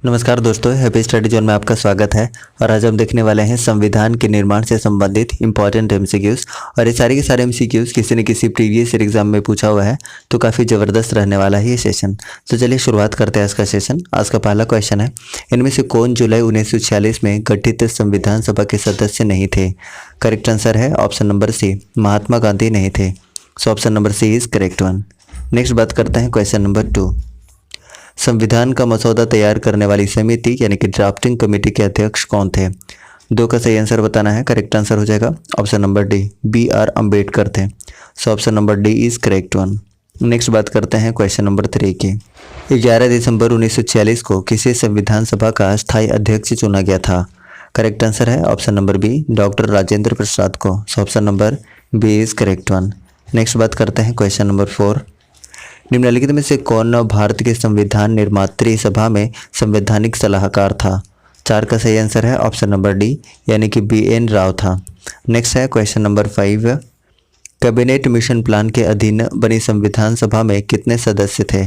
नमस्कार दोस्तों, happy study zone में आपका स्वागत है। और आज हम देखने वाले हैं संविधान के निर्माण से संबंधित इंपॉर्टेंट एमसीक्यूज। और ये सारे के सारे एमसीक्यूज किसी न किसी प्रीवियस ईयर एग्जाम में पूछा हुआ है, तो काफ़ी ज़बरदस्त रहने वाला है ये सेशन। तो चलिए शुरुआत करते हैं इसका सेशन। आज का पहला क्वेश्चन है, इनमें से कौन जुलाई 1946 में गठित संविधान सभा के सदस्य नहीं थे? करेक्ट आंसर है option number C, Mahatma Gandhi नहीं थे। So option number C is correct one. Next बात करते हैं क्वेश्चन नंबर 2। संविधान का मसौदा तैयार करने वाली समिति यानी कि ड्राफ्टिंग कमेटी के अध्यक्ष कौन थे? 2 का सही आंसर बताना है। करेक्ट आंसर हो जाएगा option number D, BR Ambedkar थे। So option number D is correct one. Next बात करते हैं क्वेश्चन नंबर 3 की। 11 दिसंबर 1946 को किसी संविधान सभा का स्थायी अध्यक्ष चुना गया था? करेक्ट आंसर है option number B, doctor Rajendra Prasad को। So option number B is correct one. Next बात करते हैं क्वेश्चन नंबर 4। निम्नलिखित में से कौन भारत के संविधान निर्मात्री सभा में संवैधानिक सलाहकार था? 4 का सही आंसर है ऑप्शन नंबर डी, यानी कि BN राव था। नेक्स्ट है question number 5। Cabinet mission plan के अधीन बनी संविधान सभा में कितने सदस्य थे?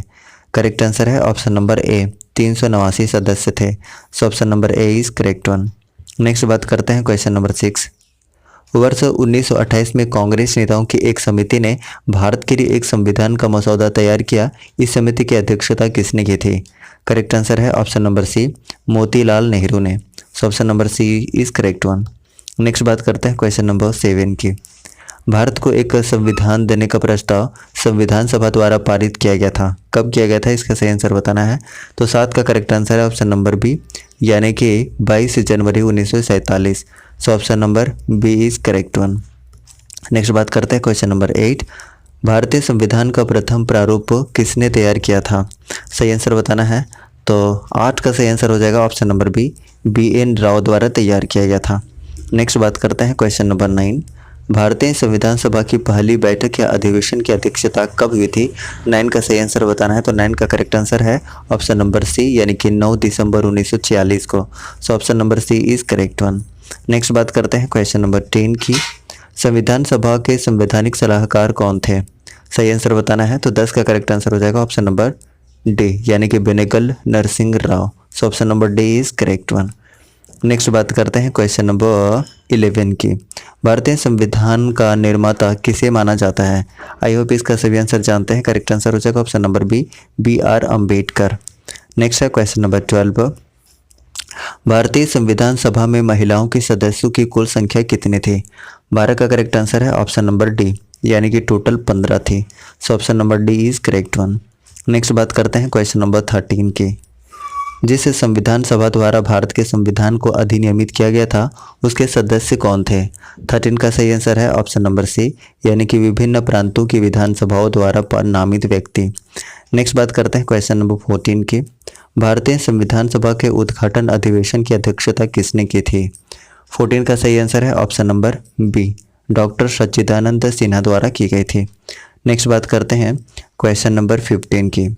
करेक्ट आंसर है ऑप्शन नंबर ए, 389 सदस्य थे। So option number A is correct one. Next बात करते हैं क्वेश्चन नंबर 6। वर्ष 1928 में कांग्रेस नेताओं की एक समिति ने भारत के लिए एक संविधान का मसौदा तैयार किया। इस समिति की अध्यक्षता किसने की थी? करेक्ट आंसर है option number C, Motilal Nehru ने। So option number C is correct one. Next बात करते हैं क्वेश्चन नंबर 7 की। भारत को एक संविधान देने का प्रस्ताव संविधान सभा द्वारा पारित किया गया था। कब किया गया था, इसका सही आंसर बताना है। तो 7 का करेक्ट आंसर है ऑप्शन नंबर बी, यानी कि 22 जनवरी 1947। So option number B is correct one. Next बात करते हैं क्वेश्चन नंबर 8। भारतीय संविधान का प्रथम प्रारूप किसने तैयार किया था? सही आंसर बताना है। तो 8 का सही आंसर हो जाएगा option number B, BN Rao द्वारा तैयार किया गया था। नेक्स्ट बात करते हैं क्वेश्चन नंबर 9। भारतीय संविधान सभा की पहली बैठक या अधिवेशन की अध्यक्षता कब हुई थी? 9 का सही आंसर बताना है। तो 9 का करेक्ट आंसर है ऑप्शन नंबर सी, यानी कि 9 दिसंबर 1946 को। So option number C is correct one. Next बात करते हैं क्वेश्चन नंबर 10 की। संविधान सभा के संवैधानिक सलाहकार कौन थे? सही आंसर बताना है। तो 10 का करेक्ट आंसर हो जाएगा ऑप्शन नंबर डी, यानी कि Benegal Narasimha Rao. So option number D is correct one. Next बात करते हैं क्वेश्चन नंबर 11 की। भारतीय संविधान का निर्माता किसे माना जाता है? आई होप इसका सभी आंसर जानते हैं। करेक्ट आंसर हो जाएगा option number B, BR Ambedkar. Next है क्वेश्चन नंबर 12। भारतीय संविधान सभा में महिलाओं के सदस्यों की कुल संख्या कितनी थी? 12 का करेक्ट आंसर है ऑप्शन नंबर डी, यानी कि टोटल 15 थी। सो option number D is correct one. Next बात करते हैं क्वेश्चन नंबर 13 की। जिस संविधान सभा द्वारा भारत के संविधान को अधिनियमित किया गया था, उसके सदस्य कौन थे? 13 का सही आंसर है ऑप्शन नंबर सी, यानी कि विभिन्न प्रांतों की विधानसभाओं द्वारा नामित व्यक्ति। नेक्स्ट बात करते हैं क्वेश्चन नंबर 14 की। भारतीय संविधान सभा के उद्घाटन अधिवेशन की अध्यक्षता किसने की थी? 14 का सही आंसर है ऑप्शन नंबर बी, डॉक्टर सच्चिदानंद सिन्हा द्वारा की गई थी। नेक्स्ट बात करते हैं क्वेश्चन नंबर 15 की।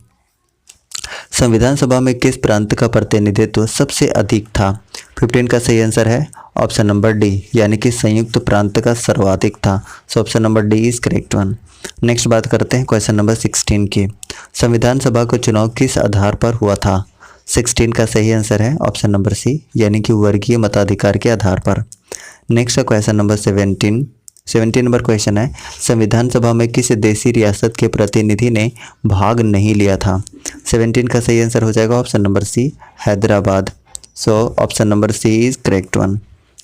संविधान सभा में किस प्रांत का प्रतिनिधित्व सबसे अधिक था? 15 का सही आंसर है ऑप्शन नंबर डी, यानी कि संयुक्त प्रांत का सर्वाधिक था। सो option number D is correct one. Next बात करते हैं क्वेश्चन नंबर 16 की। संविधान सभा का चुनाव किस आधार पर हुआ था? 16 का सही आंसर है ऑप्शन नंबर सी, यानी कि वर्गीय मताधिकार के आधार पर। नेक्स्ट है क्वेश्चन नंबर 17 नंबर क्वेश्चन है, संविधान सभा में किस देशी रियासत के प्रतिनिधि ने भाग नहीं लिया था? 17 का सही आंसर हो जाएगा option number C, Hyderabad. So option number C is correct one.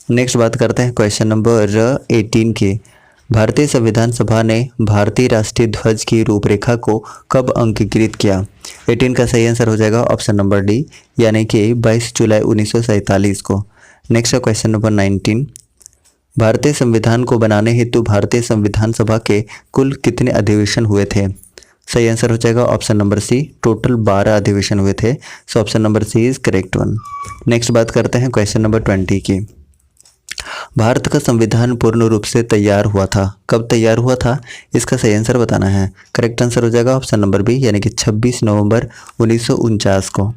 Next बात करते हैं क्वेश्चन नंबर 18 की। भारतीय संविधान सभा ने भारतीय राष्ट्रीय ध्वज की रूपरेखा को कब अंगीकृत किया? 18 का सही आंसर हो जाएगा ऑप्शन नंबर डी, यानी कि 22 जुलाई 1947 को। नेक्स्ट है क्वेश्चन नंबर 19। भारतीय संविधान को बनाने हेतु भारतीय संविधान सभा के कुल कितने अधिवेशन हुए थे? सही आंसर हो जाएगा ऑप्शन नंबर सी, टोटल 12 अधिवेशन हुए थे। So option number C is correct one. Next बात करते हैं क्वेश्चन नंबर 20 की। भारत का संविधान पूर्ण रूप से तैयार हुआ था। कब तैयार हुआ था, इसका सही आंसर बताना है। करेक्ट आंसर हो जाएगा ऑप्शन नंबर बी, यानी कि 26 नवंबर 1949 को।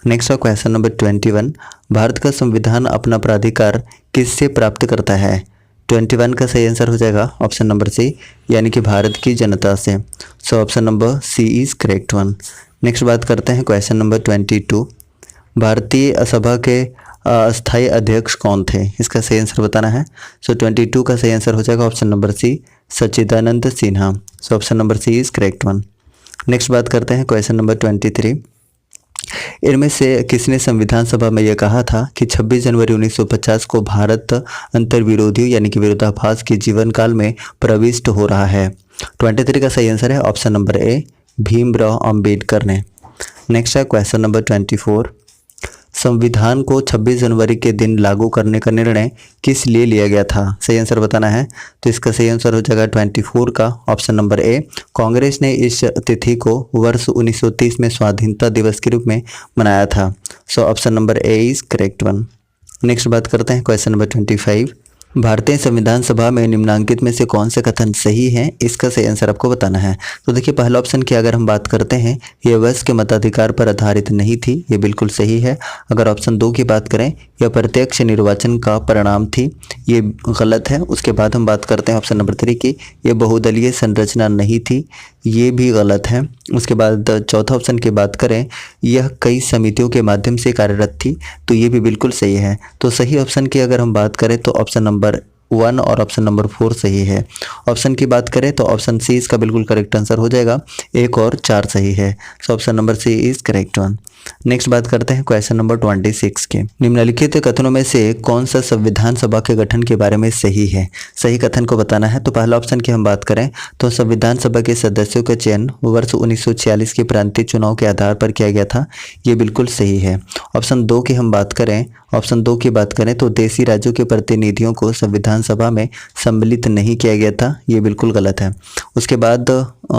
नेक्स्ट है क्वेश्चन नंबर 21। भारत का संविधान अपना प्राधिकार किससे प्राप्त करता है? 21 का सही आंसर हो जाएगा ऑप्शन नंबर सी, यानी कि भारत की जनता से। So option number C is correct one. Next बात करते हैं क्वेश्चन नंबर 22। भारतीय सभा के अस्थायी अध्यक्ष कौन थे? इसका सही आंसर बताना है। सो 22 का सही आंसर हो जाएगा option number C, Sachchidanand Sinha. So option number C is correct one. Next बात करते हैं क्वेश्चन नंबर 23। इनमें से किसने संविधान सभा में यह कहा था कि 26 जनवरी 1950 को भारत अंतर्विरोधियों यानी कि विरोधाभास के जीवन काल में प्रविष्ट हो रहा है? 23 का सही आंसर है option number A, Bhimrao Ambedkar ने। नेक्स्ट है क्वेश्चन नंबर 24। संविधान को 26 जनवरी के दिन लागू करने का निर्णय किस लिए लिया गया था? सही आंसर बताना है। तो इसका सही आंसर हो जाएगा 24 का ऑप्शन नंबर ए, कांग्रेस ने इस तिथि को वर्ष 1930 में स्वाधीनता दिवस के रूप में मनाया था। सो option number A is correct one. Next बात करते हैं क्वेश्चन नंबर 25। भारतीय संविधान सभा में निम्नांकित में से कौन से कथन सही हैं? इसका सही आंसर आपको बताना है। तो देखिए पहला ऑप्शन की अगर हम बात करते हैं, यह वयस्क के मताधिकार पर आधारित नहीं थी, ये बिल्कुल सही है। अगर ऑप्शन 2 की बात करें, यह प्रत्यक्ष निर्वाचन का परिणाम थी, ये गलत है। उसके बाद हम बात करते हैं ऑप्शन नंबर 3 की, यह बहुदलीय संरचना नहीं थी, ये भी गलत है। उसके बाद चौथा ऑप्शन की बात करें, यह कई समितियों के माध्यम से कार्यरत थी, तो ये भी बिल्कुल सही है। तो सही ऑप्शन की अगर हम बात करें तो ऑप्शन नंबर 1 और ऑप्शन नंबर 4 सही है। ऑप्शन की बात करें तो ऑप्शन सी इसका बिल्कुल करेक्ट आंसर हो जाएगा, 1 और 4 सही है। So option number C is correct one. Next बात करते हैं क्वेश्चन नंबर 26 के। निम्नलिखित कथनों में से कौन सा संविधान सभा के गठन के बारे में सही है? सही कथन को बताना है। तो पहला ऑप्शन की हम बात करें तो संविधान सभा के सदस्यों का चयन वर्ष 1946 के प्रांतीय चुनाव के आधार पर किया गया था, ये बिल्कुल सही है। ऑप्शन 2 की हम बात करें, ऑप्शन 2 की बात करें तो देशी राज्यों के प्रतिनिधियों को संविधान सभा में सम्मिलित नहीं किया गया था, ये बिल्कुल गलत है। उसके बाद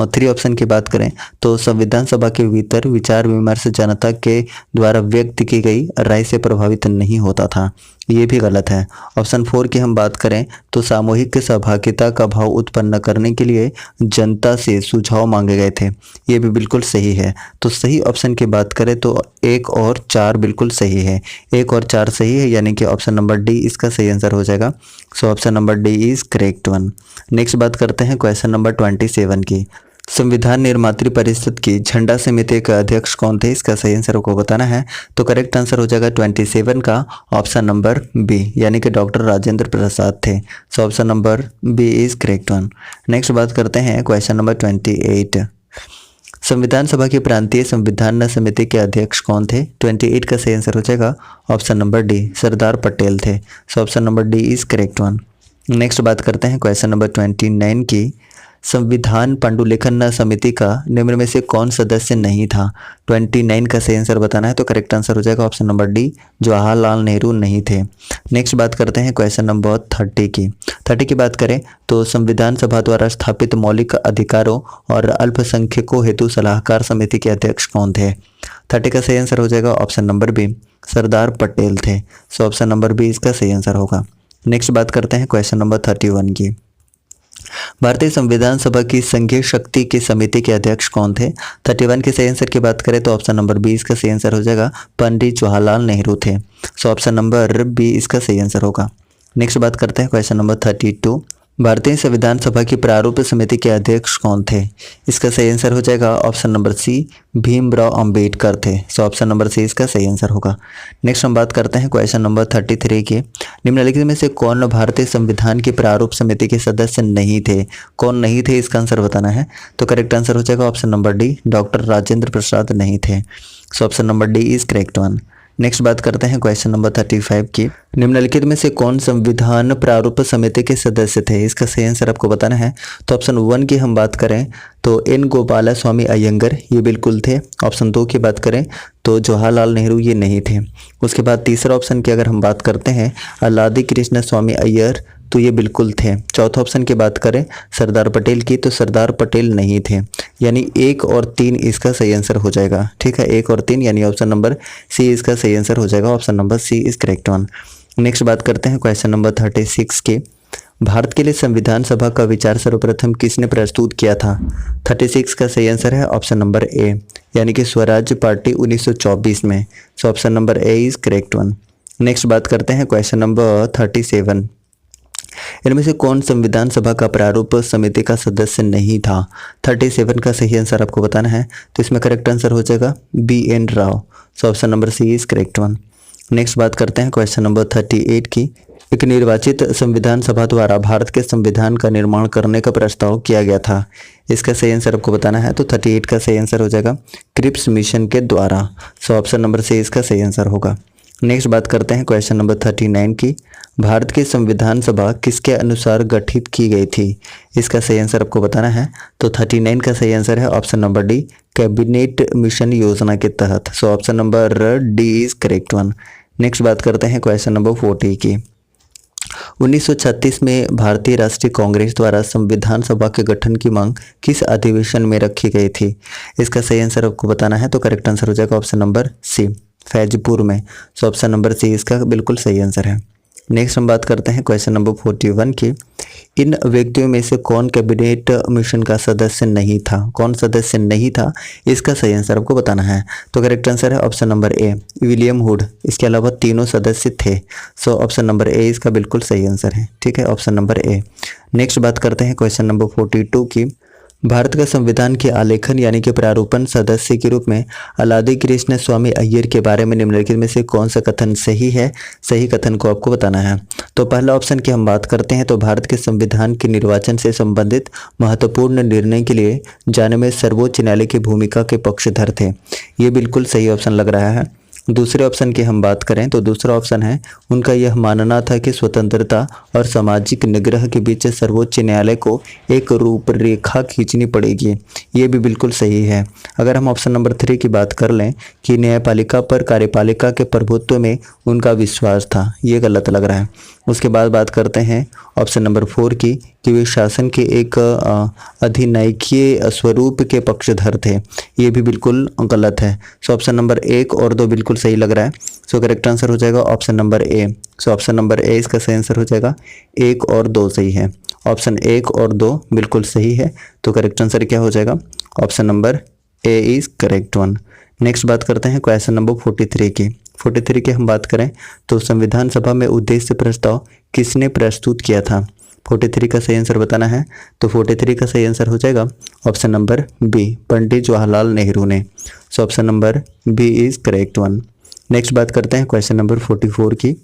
3 ऑप्शन की बात करें तो संविधान सभा के भीतर विचार विमर्श जनता के द्वारा व्यक्त की गई राय से प्रभावित नहीं होता था, ये भी गलत है। ऑप्शन 4 की हम बात करें तो सामूहिक सहभागिता का भाव उत्पन्न करने के लिए जनता से सुझाव मांगे गए थे, ये भी बिल्कुल सही है। तो सही ऑप्शन की बात करें तो 1 और 4 बिल्कुल सही है, 1 और 4 सही है, यानी कि ऑप्शन नंबर डी इसका सही आंसर हो जाएगा। सो option number D is correct one. Next बात करते हैं क्वेश्चन नंबर 27 की। संविधान निर्मात्री परिषद की झंडा समिति के अध्यक्ष कौन थे? इसका सही आंसर को बताना है। तो करेक्ट आंसर हो जाएगा 27 का ऑप्शन नंबर बी, यानी कि डॉक्टर राजेंद्र प्रसाद थे। So option number B is correct one. Next बात करते हैं क्वेश्चन नंबर 28। संविधान सभा की प्रांतीय संविधान समिति के अध्यक्ष कौन थे? 28 का सही आंसर हो जाएगा option number D, Sardar Patel थे। So option number D is correct one. Next बात करते हैं क्वेश्चन नंबर 29 की। संविधान पांडुलिखन समिति का निम्न में से कौन सदस्य नहीं था? 29 का सही आंसर बताना है। तो करेक्ट आंसर हो जाएगा option number D, Jawaharlal Nehru नहीं थे। नेक्स्ट बात करते हैं क्वेश्चन नंबर 30 की। 30 की बात करें तो संविधान सभा द्वारा स्थापित मौलिक अधिकारों और अल्पसंख्यकों हेतु सलाहकार समिति के अध्यक्ष कौन थे? 30 का सही आंसर हो जाएगा option number B, Sardar Patel थे। सो ऑप्शन नंबर बी इसका सही आंसर होगा। नेक्स्ट बात करते हैं क्वेश्चन नंबर 31 की। भारतीय संविधान सभा की संघीय शक्ति की समिति के अध्यक्ष कौन थे? 31 के सही आंसर की बात करें तो ऑप्शन नंबर बी इसका सही आंसर हो जाएगा, पंडित जवाहरलाल नेहरू थे। सो ऑप्शन नंबर बी इसका सही आंसर होगा। नेक्स्ट बात करते हैं क्वेश्चन नंबर 32। भारतीय संविधान सभा की प्रारूप समिति के अध्यक्ष कौन थे? इसका सही आंसर हो जाएगा option number C, Bhimrao Ambedkar थे। सो ऑप्शन नंबर सी इसका सही आंसर होगा। नेक्स्ट हम बात करते हैं क्वेश्चन नंबर 33 के। निम्नलिखित में से कौन भारतीय संविधान की प्रारूप समिति के सदस्य नहीं थे? कौन नहीं थे इसका आंसर बताना है। तो करेक्ट आंसर हो जाएगा option number D, doctor Rajendra Prasad नहीं थे। So option number D is correct one. Next बात करते हैं क्वेश्चन नंबर 35 की। निम्नलिखित में से कौन संविधान प्रारूप समिति के सदस्य थे? इसका सही आंसर आपको बताना है। तो ऑप्शन 1 की हम बात करें तो एन गोपाला स्वामी अयंगर, ये बिल्कुल थे। ऑप्शन 2 की बात करें तो जवाहरलाल नेहरू, ये नहीं थे। उसके बाद तीसरा ऑप्शन की अगर हम बात करते हैं अल्लादी कृष्ण स्वामी अय्यर, तो ये बिल्कुल थे। चौथा ऑप्शन की बात करें सरदार पटेल की, तो सरदार पटेल नहीं थे। यानी 1 और 3 इसका सही आंसर हो जाएगा। ठीक है, 1 और 3 यानी ऑप्शन नंबर सी इसका सही आंसर हो जाएगा। Option number C is correct one. Next बात करते हैं क्वेश्चन नंबर 36 के। भारत के लिए संविधान सभा का विचार सर्वप्रथम किसने प्रस्तुत किया था? 36 का सही आंसर है ऑप्शन नंबर ए, यानी कि स्वराज पार्टी 1924 में। सो option number A is correct one. Next बात करते हैं क्वेश्चन नंबर 37। इनमें से कौन संविधान सभा का प्रारूप समिति का सदस्य नहीं था? 37 का सही आंसर आपको बताना है, तो इसमें करेक्ट आंसर हो जाएगा BN Rao. So option number C is correct one. Next बात करते हैं क्वेश्चन नंबर 38 की। एक निर्वाचित संविधान सभा द्वारा भारत के संविधान का निर्माण करने का प्रस्ताव किया गया था। इसका सही आंसर आपको बताना है, तो 38 का सही आंसर हो जाएगा क्रिप्स मिशन के द्वारा। सो ऑप्शन नंबर सी इसका सही आंसर होगा। नेक्स्ट बात करते हैं क्वेश्चन नंबर 39 की। भारत की संविधान सभा किसके अनुसार गठित की गई थी? इसका सही आंसर आपको बताना है, तो 39 का सही आंसर है option number D, cabinet mission योजना के तहत। सो option number D is correct one. Next बात करते हैं क्वेश्चन नंबर 40 की। 1936 में भारतीय राष्ट्रीय कांग्रेस द्वारा संविधान सभा के गठन की मांग किस अधिवेशन में रखी गई थी? इसका सही आंसर आपको बताना है, तो करेक्ट आंसर हो जाएगा ऑप्शन नंबर सी, फैजपुर में। सो ऑप्शन नंबर सी इसका बिल्कुल सही आंसर है। नेक्स्ट हम बात करते हैं क्वेश्चन नंबर 41 की। इन व्यक्तियों में से कौन कैबिनेट मिशन का सदस्य नहीं था? कौन सदस्य नहीं था, इसका सही आंसर आपको बताना है, तो करेक्ट आंसर है option number A, William hood. इसके अलावा तीनों सदस्य थे। सो ऑप्शन नंबर ए इसका बिल्कुल सही आंसर है, ठीक है, ऑप्शन नंबर ए। नेक्स्ट बात करते हैं क्वेश्चन नंबर 42 की। भारत का संविधान के आलेखन यानी कि प्रारूपण सदस्य के रूप में अलादी कृष्ण स्वामी अय्यर के बारे में निम्नलिखित में से कौन सा कथन सही है? सही कथन को आपको बताना है। तो पहला ऑप्शन की हम बात करते हैं, तो भारत के संविधान के निर्वाचन से संबंधित महत्वपूर्ण निर्णय के लिए जाने में सर्वोच्च न्यायालय की भूमिका के पक्षधर थे। ये बिल्कुल सही ऑप्शन लग रहा है। दूसरे ऑप्शन की हम बात करें तो दूसरा ऑप्शन है, उनका यह मानना था कि स्वतंत्रता और सामाजिक निग्रह के बीच सर्वोच्च न्यायालय को एक रूपरेखा खींचनी पड़ेगी। ये भी बिल्कुल सही है। अगर हम ऑप्शन नंबर 3 की बात कर लें कि न्यायपालिका पर कार्यपालिका के प्रभुत्व में उनका विश्वास था, ये गलत लग रहा है। उसके बाद बात करते हैं ऑप्शन नंबर 4 की कि वे शासन के एक अधिनायकीय स्वरूप के पक्षधर थे। ये भी बिल्कुल गलत है। सो ऑप्शन नंबर 1 और 2 बिल्कुल सही लग रहा है। सो करेक्ट आंसर हो जाएगा option number A. So option number A इसका सही आंसर हो जाएगा। 1 और 2 सही है, ऑप्शन 1 और 2 बिल्कुल सही है, तो करेक्ट आंसर क्या हो जाएगा? Option number A is correct one. Next बात करते हैं क्वेश्चन नंबर 43 की। 43 की हम बात करें तो संविधान सभा में उद्देश्य प्रस्ताव किसने प्रस्तुत किया था? 43 का सही आंसर बताना है, तो 43 का सही आंसर हो जाएगा option number B, Pandit Jawaharlal Nehru ने। So option number B is correct one. Next बात करते हैं क्वेश्चन नंबर 44 की।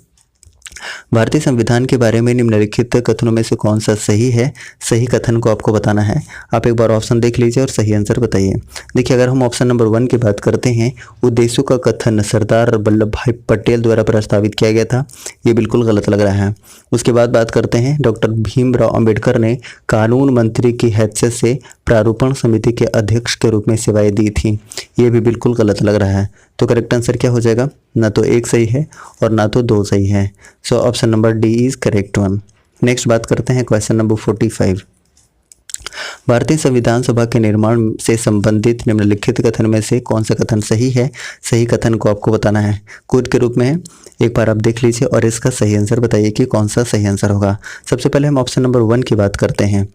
भारतीय संविधान के बारे में निम्नलिखित कथनों में से कौन सा सही है? सही कथन को आपको बताना है। आप एक बार ऑप्शन देख लीजिए और सही आंसर बताइए। देखिए, अगर हम ऑप्शन नंबर 1 की बात करते हैं, उद्देश्यों का कथन सरदार वल्लभ भाई पटेल द्वारा प्रस्तावित किया गया था, ये बिल्कुल गलत लग रहा है। उसके बाद बात करते हैं डॉक्टर भीमराव अंबेडकर ने कानून मंत्री की हैसियत से प्रारूपण समिति के अध्यक्ष के रूप में सेवाएं दी थी, ये भी बिल्कुल गलत लग रहा है। तो करेक्ट आंसर क्या हो जाएगा? ना तो 1 सही है और ना तो 2 सही है। So option number D is correct one. Next बात करते हैं क्वेश्चन नंबर 45। भारतीय संविधान सभा के निर्माण से संबंधित निम्नलिखित कथन में से कौन सा कथन सही है? सही कथन को आपको बताना है, कोड के रूप में है। एक बार आप देख लीजिए और इसका सही आंसर बताइए कि कौन सा सही आंसर होगा। सबसे पहले हम ऑप्शन नंबर 1 की बात करते हैं।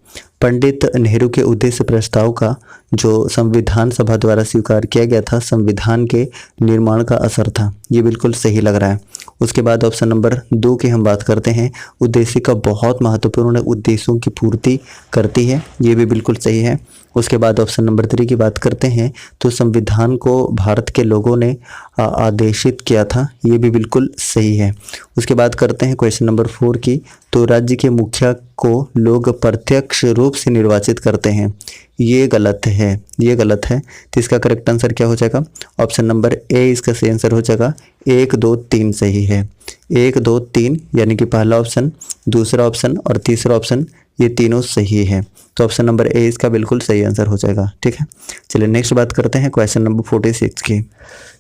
पंडित नेहरू के उद्देश्य प्रस्ताव का जो संविधान सभा द्वारा स्वीकार किया गया था, संविधान के निर्माण का असर था, ये बिल्कुल सही लग रहा है। उसके बाद ऑप्शन नंबर 2 की हम बात करते हैं, उद्देश्य का बहुत महत्वपूर्ण उद्देश्यों की पूर्ति करती है, ये भी बिल्कुल सही है। उसके बाद ऑप्शन नंबर 3 की बात करते हैं तो संविधान को भारत के लोगों ने आदेशित किया था, ये भी बिल्कुल सही है। उसके बाद करते हैं क्वेश्चन नंबर 4 की, तो राज्य के मुखिया को लोग प्रत्यक्ष रूप से निर्वाचित करते हैं, ये गलत है, ये गलत है। तो इसका करेक्ट आंसर क्या हो जाएगा? ऑप्शन नंबर ए इसका सही आंसर हो जाएगा। 1 2 3 सही है। 1 2 3 यानी कि पहला ऑप्शन, दूसरा ऑप्शन और तीसरा ऑप्शन, ये तीनों सही है। तो ऑप्शन नंबर ए इसका बिल्कुल सही आंसर हो जाएगा, ठीक है। चलिए नेक्स्ट बात करते हैं क्वेश्चन नंबर 46 की।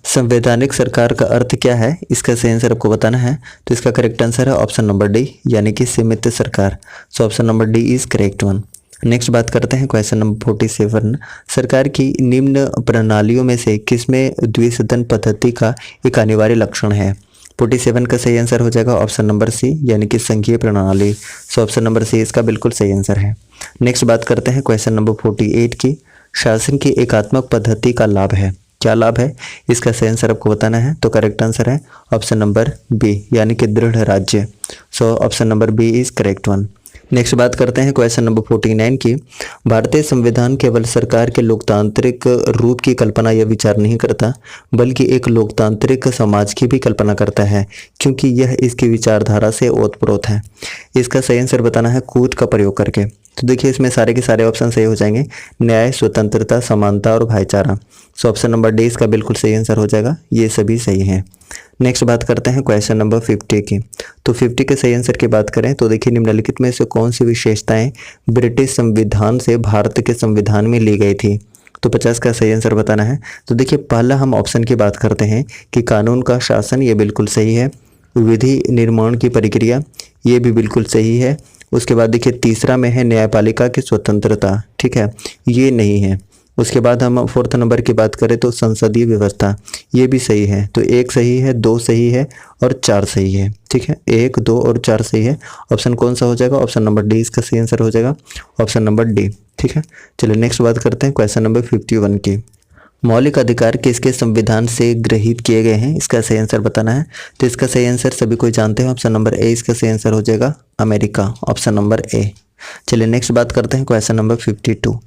संवैधानिक सरकार का अर्थ क्या है? इसका सही आंसर आपको बताना है। तो इसका करेक्ट आंसर है ऑप्शन नंबर डी, यानी कि सीमित सरकार। सो option number D is correct one. Next बात करते हैं क्वेश्चन नंबर 47। सरकार की निम्न प्रणालियों में से किसमें द्विसदन पद्धति का एक अनिवार्य लक्षण है? 47 का सही आंसर हो जाएगा ऑप्शन नंबर सी, यानी कि संघीय प्रणाली। सो ऑप्शन नंबर सी इसका बिल्कुल सही आंसर है। नेक्स्ट बात करते हैं क्वेश्चन नंबर 48 की। शासन की एकात्मक पद्धति का लाभ है, क्या लाभ है? इसका सही आंसर आपको बताना है। तो करेक्ट आंसर है ऑप्शन नंबर बी, यानी कि दृढ़ राज्य। So option number B is correct one. Next बात करते हैं क्वेश्चन नंबर 49 की। भारतीय संविधान केवल सरकार के लोकतांत्रिक रूप की कल्पना या विचार नहीं करता, बल्कि एक लोकतांत्रिक समाज की भी कल्पना करता है, क्योंकि यह इसकी विचारधारा से ओतप्रोत है। इसका सही आंसर बताना है कूट का प्रयोग करके। तो देखिए इसमें सारे के सारे ऑप्शन सही हो जाएंगे, न्याय, स्वतंत्रता, समानता और भाईचारा। सो ऑप्शन नंबर डी इसका बिल्कुल सही आंसर हो जाएगा, ये सभी सही हैं। नेक्स्ट बात करते हैं क्वेश्चन नंबर 50 की। तो 50 के सही आंसर की बात करें तो देखिए निम्नलिखित में से कौन सी विशेषताएं ब्रिटिश संविधान से भारत के संविधान में ली गई थी। तो 50 का सही आंसर बताना है। तो देखिए पहला हम ऑप्शन की बात करते हैं कि कानून का शासन, ये बिल्कुल सही है। विधि निर्माण की प्रक्रिया, ये भी बिल्कुल सही है। उसके बाद देखिए तीसरा में है न्यायपालिका की स्वतंत्रता, ठीक है, ये नहीं है। उसके बाद हम फोर्थ नंबर की बात करें तो संसदीय व्यवस्था, ये भी सही है। तो 1 सही है, 2 सही है और 4 सही है, ठीक है। 1, 2 और 4 सही है। ऑप्शन कौन सा हो जाएगा? ऑप्शन नंबर डी इसका सही आंसर हो जाएगा, ऑप्शन नंबर डी, ठीक है। चलिए नेक्स्ट बात करते हैं क्वेश्चन नंबर 51 की। मौलिक अधिकार किसके संविधान से गृहीत किए गए हैं, इसका सही आंसर बताना है। तो इसका सही आंसर सभी कोई जानते हैं, ऑप्शन नंबर ए इसका सही आंसर हो जाएगा, अमेरिका, ऑप्शन नंबर ए। चलिए नेक्स्ट बात करते हैं क्वेश्चन नंबर 52।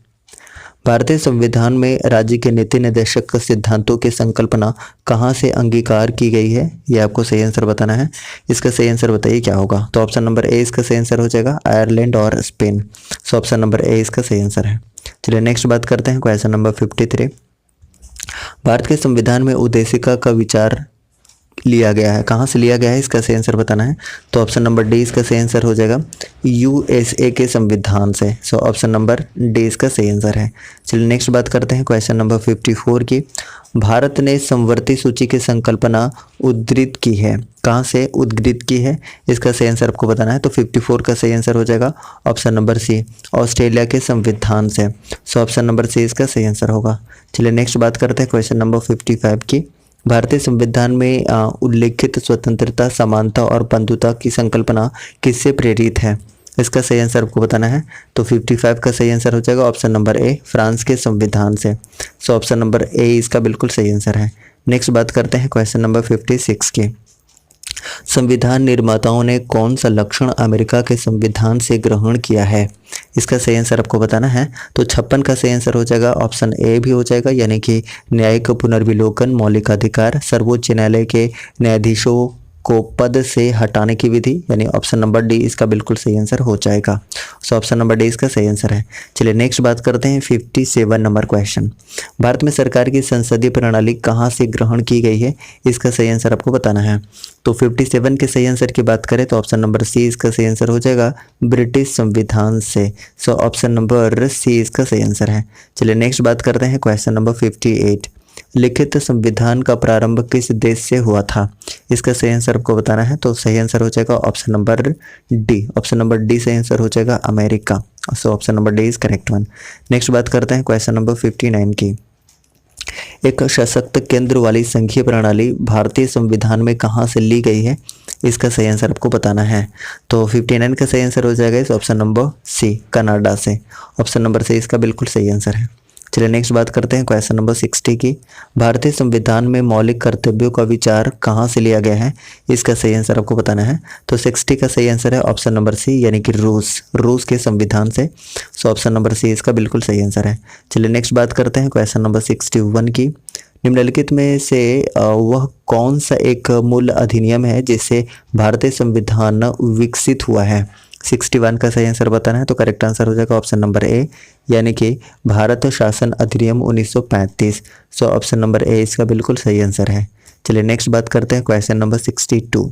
भारतीय संविधान में राज्य के नीति निर्देशक सिद्धांतों की संकल्पना कहाँ से अंगीकार की गई है, ये आपको सही आंसर बताना है। इसका सही आंसर बताइए क्या होगा। तो ऑप्शन नंबर ए इसका सही आंसर हो जाएगा, आयरलैंड और Spain. So option number A इसका सही आंसर है। चलिए नेक्स्ट बात करते हैं क्वेश्चन नंबर 53। भारत के संविधान में उद्देशिका का विचार लिया गया है, कहाँ से लिया गया है, इसका सही आंसर बताना है। तो ऑप्शन नंबर डी इसका सही आंसर हो जाएगा, यूएसए के संविधान से। सो ऑप्शन नंबर डी इसका सही आंसर है। चलिए नेक्स्ट बात करते हैं क्वेश्चन नंबर 54 की। भारत ने समवर्ती सूची की संकल्पना उद्धृत की है, कहाँ से उद्धृत की है, इसका सही आंसर आपको बताना है। तो 54 का सही आंसर हो जाएगा ऑप्शन नंबर सी, ऑस्ट्रेलिया के संविधान से। सो ऑप्शन नंबर सी इसका सही आंसर होगा। चलिए नेक्स्ट बात करते हैं क्वेश्चन नंबर 55 की। भारतीय संविधान में उल्लेखित स्वतंत्रता, समानता और बंधुता की संकल्पना किससे प्रेरित है, इसका सही आंसर आपको बताना है। तो 55 का सही आंसर हो जाएगा ऑप्शन नंबर ए, फ्रांस के संविधान से। सो ऑप्शन नंबर ए इसका बिल्कुल सही आंसर है। नेक्स्ट बात करते हैं क्वेश्चन नंबर 56 की। संविधान निर्माताओं ने कौन सा लक्षण अमेरिका के संविधान से ग्रहण किया है, इसका सही आंसर आपको बताना है। तो 56 का सही आंसर हो जाएगा, ऑप्शन ए भी हो जाएगा, यानी कि न्यायिक पुनर्विलोकन, मौलिक अधिकार, सर्वोच्च न्यायालय के न्यायाधीशों को पद से हटाने की विधि, यानी ऑप्शन नंबर डी इसका बिल्कुल सही आंसर हो जाएगा। सो ऑप्शन नंबर डी इसका सही आंसर है। चलिए नेक्स्ट बात करते हैं 57 नंबर क्वेश्चन। भारत में सरकार की संसदीय प्रणाली कहाँ से ग्रहण की गई है, इसका सही आंसर आपको बताना है। तो 57 के सही आंसर की बात करें तो ऑप्शन नंबर सी इसका सही आंसर हो जाएगा, ब्रिटिश संविधान से। सो ऑप्शन नंबर सी इसका सही आंसर है। चलिए नेक्स्ट बात करते हैं क्वेश्चन नंबर 58। लिखित संविधान का प्रारंभ किस देश से हुआ था, इसका सही आंसर आपको बताना है। तो सही आंसर हो जाएगा option number D, option number D सही आंसर हो जाएगा, America. So option number D is correct one. Next बात करते हैं क्वेश्चन नंबर 59 की। एक सशक्त केंद्र वाली संघीय प्रणाली भारतीय संविधान में कहाँ से ली गई है, इसका सही आंसर आपको बताना है। तो 59 का सही आंसर हो जाएगा इस ऑप्शन नंबर सी, कनाडा से। ऑप्शन नंबर सी इसका बिल्कुल सही आंसर है। चलिए नेक्स्ट बात करते हैं क्वेश्चन नंबर 60 की। भारतीय संविधान में मौलिक कर्तव्यों का विचार कहाँ से लिया गया है, इसका सही आंसर आपको बताना है। तो 60 का सही आंसर है ऑप्शन नंबर सी, यानी कि रूस के संविधान से। सो ऑप्शन नंबर सी इसका बिल्कुल सही आंसर है। चलिए नेक्स्ट बात करते हैं क्वेश्चन नंबर 61 की। निम्नलिखित में से वह कौन सा एक मूल अधिनियम है जिससे भारतीय संविधान विकसित हुआ है, 61 का सही आंसर बताना है। तो करेक्ट आंसर हो जाएगा ऑप्शन नंबर ए, यानी कि भारत शासन अधिनियम 1935। सो ऑप्शन नंबर ए इसका बिल्कुल सही आंसर है। चलिए नेक्स्ट बात करते हैं क्वेश्चन नंबर 62।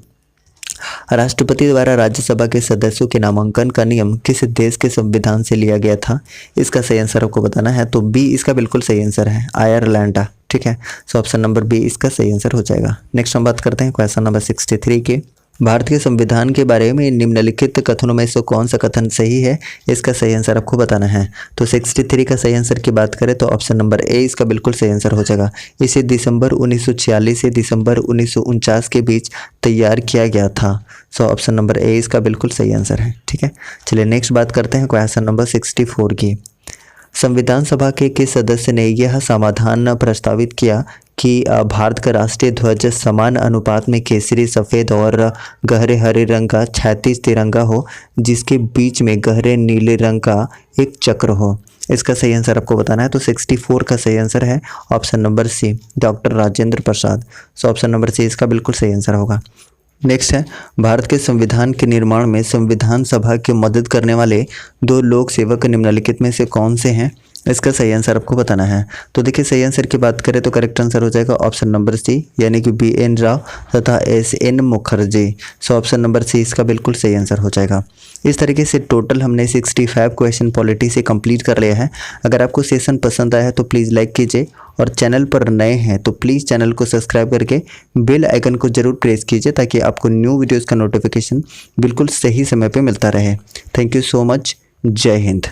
राष्ट्रपति द्वारा राज्यसभा के सदस्यों के नामांकन का नियम किस देश के संविधान से लिया गया था, इसका सही आंसर आपको बताना है। तो बी इसका बिल्कुल सही आंसर है, आयरलैंड, ठीक है। सो ऑप्शन नंबर बी इसका सही आंसर हो जाएगा। नेक्स्ट हम बात करते हैं क्वेश्चन नंबर 63 की। भारतीय संविधान के बारे में निम्नलिखित कथनों में से कौन सा कथन सही है, इसका सही आंसर आपको बताना है। तो 63 का सही आंसर की बात करें तो ऑप्शन नंबर ए इसका बिल्कुल सही आंसर हो जाएगा। इसे दिसंबर 1946 से दिसंबर 1949 के बीच तैयार किया गया था। सो ऑप्शन नंबर ए इसका बिल्कुल सही आंसर है, ठीक है। चलिए नेक्स्ट बात करते हैं क्वेश्चन नंबर 64 की। संविधान सभा के किस सदस्य ने यह समाधान प्रस्तावित किया कि भारत का राष्ट्रीय ध्वज समान अनुपात में केसरी, सफ़ेद और गहरे हरे रंग का 36 तिरंगा हो, जिसके बीच में गहरे नीले रंग का एक चक्र हो। इसका सही आंसर आपको बताना है। तो 64 का सही आंसर है option number C, doctor Rajendra Prasad. So option number C इसका बिल्कुल सही आंसर होगा। नेक्स्ट है, भारत के संविधान के निर्माण में संविधान सभा की मदद करने वाले 2 लोक सेवक निम्नलिखित में से कौन से हैं? इसका सही आंसर आपको बताना है। तो देखिए, सही आंसर की बात करें तो करेक्ट आंसर हो जाएगा ऑप्शन नंबर सी, यानी कि BN राव तथा SN Mukherjee. So option number C इसका बिल्कुल सही आंसर हो जाएगा। इस तरीके से टोटल हमने 65 क्वेश्चन पॉलिटी से कंप्लीट कर लिया है। अगर आपको सेशन पसंद आया है तो प्लीज़ लाइक कीजिए, और चैनल पर नए हैं तो प्लीज़ चैनल को सब्सक्राइब करके बेल आइकन को जरूर प्रेस कीजिए, ताकि आपको न्यू वीडियोज़ का नोटिफिकेशन बिल्कुल सही समय पर मिलता रहे। Thank you so much. जय हिंद।